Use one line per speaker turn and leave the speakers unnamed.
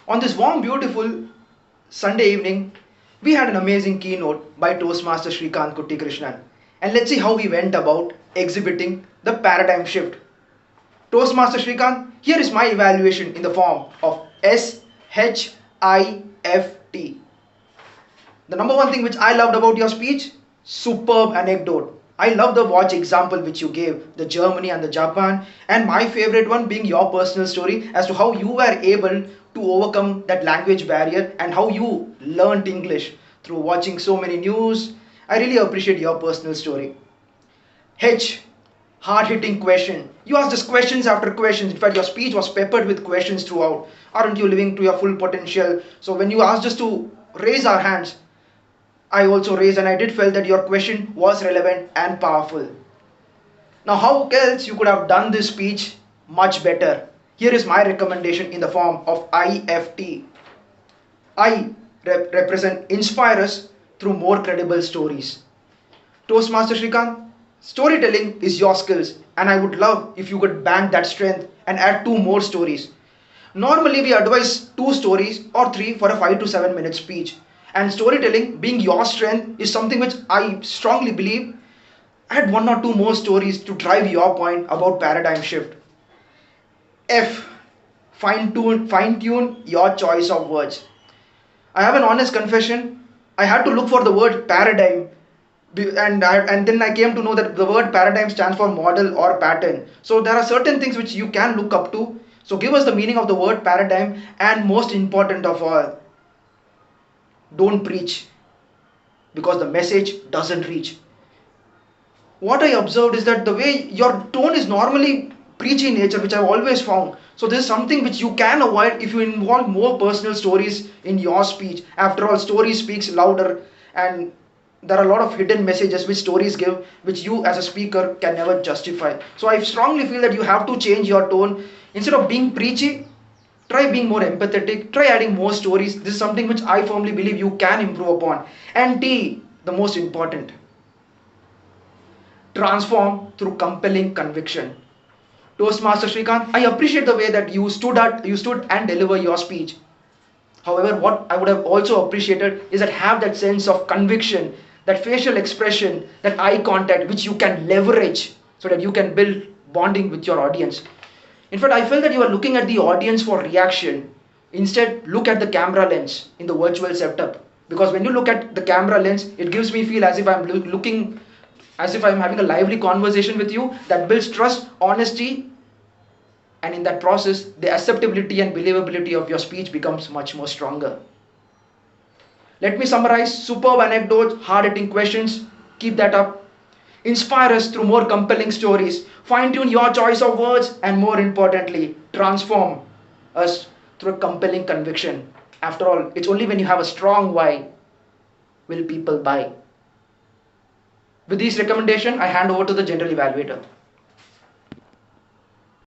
On this warm, beautiful Sunday evening, we had an amazing keynote by Toastmaster Srikant Kutti Krishnan. And let's see how he went about exhibiting the paradigm shift. Toastmaster Srikant, here is my evaluation in the form of SHIFT. The number one thing which I loved about your speech, superb anecdote. I love the watch example which you gave, the Germany and the Japan, and my favorite one being your personal story as to how you were able to overcome that language barrier and how you learned English through watching so many news. I really appreciate your personal story. H, hard hitting question. You asked us questions after questions. In fact, your speech was peppered with questions throughout. Aren't you living to your full potential? So when you asked us to raise our hands, I also raised, and I did feel that your question was relevant and powerful. Now, how else you could have done this speech much better? Here is my recommendation in the form of IFT. I represent inspire us through more credible stories. Toastmaster Srikant, storytelling is your skills, and I would love if you could bank that strength and add two more stories. Normally, we advise two stories or three for a 5 to 7 minute speech. And storytelling, being your strength, is something which I strongly believe. Add one or two more stories to drive your point about paradigm shift. F, fine tune your choice of words. I have an honest confession. I had to look for the word paradigm, and then I came to know that the word paradigm stands for model or pattern. So there are certain things which you can look up to. So give us the meaning of the word paradigm, and most important of all, don't preach because the message doesn't reach. What I observed is that the way your tone is normally preachy in nature, which I've always found. So this is something which you can avoid if you involve more personal stories in your speech. After all, story speaks louder, and there are a lot of hidden messages which stories give, which you as a speaker can never justify. So I strongly feel that you have to change your tone. Instead of being preachy, try being more empathetic, try adding more stories. This is something which I firmly believe you can improve upon. And T, the most important, transform through compelling conviction. Toastmaster Srikant, I appreciate the way that you stood and deliver your speech. However, what I would have also appreciated is that have that sense of conviction, that facial expression, that eye contact, which you can leverage so that you can build bonding with your audience. In fact, I felt that you are looking at the audience for reaction. Instead, look at the camera lens in the virtual setup. Because when you look at the camera lens, it gives me feel as if I'm looking, as if I'm having a lively conversation with you that builds trust, honesty, and in that process, the acceptability and believability of your speech becomes much more stronger. Let me summarize: superb anecdotes, hard hitting questions, keep that up. Inspire us through more compelling stories. Fine tune your choice of words, and more importantly, transform us through a compelling conviction. After all, it's only when you have a strong why will people buy. With these recommendations, I hand over to the general evaluator.